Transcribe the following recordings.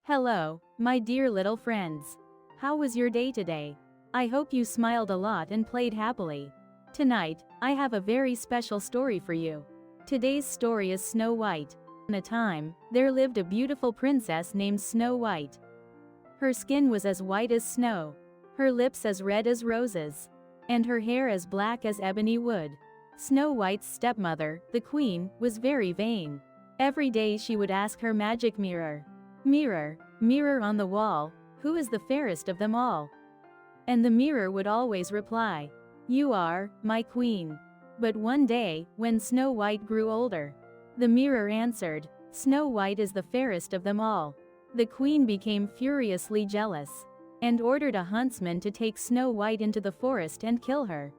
Hello, my dear little friends. How was your day today? I hope you smiled a lot and played happily. Tonight, I have a very special story for you. Today's story is Snow White. In a time, there lived a beautiful princess named Snow White. Her skin was as white as snow, her lips as red as roses, and her hair as black as ebony wood. Snow White's stepmother, the queen, was very vain. Every day she would ask her magic mirror, "Mirror, mirror on the wall, who is the fairest of them all?" And the mirror would always reply, "You are, my queen." But one day, when Snow White grew older, the mirror answered, "Snow White is the fairest of them all." The queen became furiously jealous, and ordered a huntsman to take Snow White into the forest and kill her.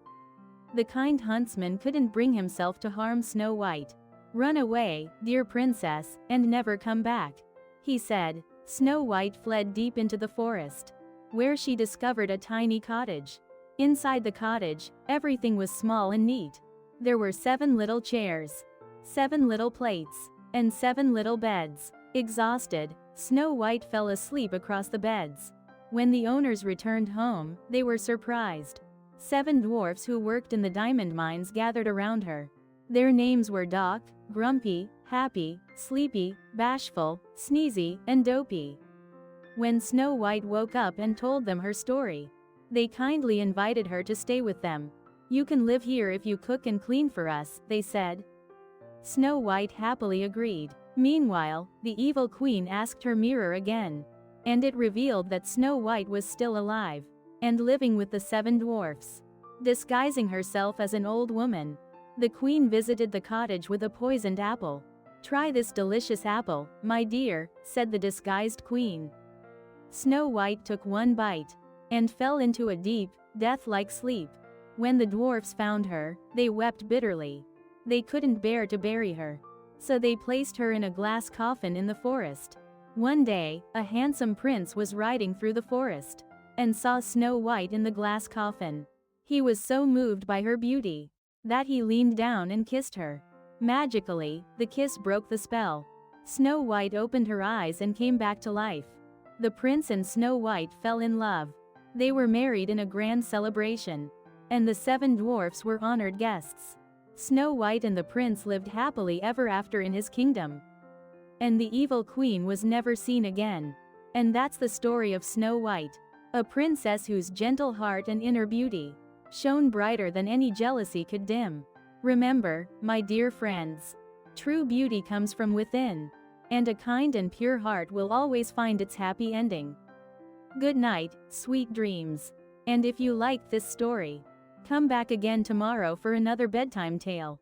The kind huntsman couldn't bring himself to harm Snow White. "Run away, dear princess, and never come back," he said. Snow White fled deep into the forest, where she discovered a tiny cottage. Inside the cottage, everything was small and neat. There were 7 little chairs, 7 little plates, and 7 little beds. Exhausted, Snow White fell asleep across the beds. When the owners returned home, they were surprised. 7 dwarfs who worked in the diamond mines gathered around her. Their names were Doc, Grumpy, Happy, Sleepy, Bashful, Sneezy, and Dopey. When Snow White woke up and told them her story, they kindly invited her to stay with them. "You can live here if you cook and clean for us," they said. Snow White happily agreed. Meanwhile, the evil queen asked her mirror again, and it revealed that Snow White was still alive, and living with the 7 dwarfs. Disguising herself as an old woman, the queen visited the cottage with a poisoned apple. "Try this delicious apple, my dear," said the disguised queen. Snow White took one bite, and fell into a deep, death-like sleep. When the dwarfs found her, they wept bitterly. They couldn't bear to bury her, so they placed her in a glass coffin in the forest. One day, a handsome prince was riding through the forest, and saw Snow White in the glass coffin. He was so moved by her beauty, that he leaned down and kissed her. Magically, the kiss broke the spell. Snow White opened her eyes and came back to life. The prince and Snow White fell in love. They were married in a grand celebration, and the 7 dwarfs were honored guests. Snow White and the prince lived happily ever after in his kingdom. And the evil queen was never seen again. And that's the story of Snow White, a princess whose gentle heart and inner beauty shone brighter than any jealousy could dim. Remember, my dear friends, true beauty comes from within, and a kind and pure heart will always find its happy ending. Good night, sweet dreams. And if you liked this story, come back again tomorrow for another bedtime tale.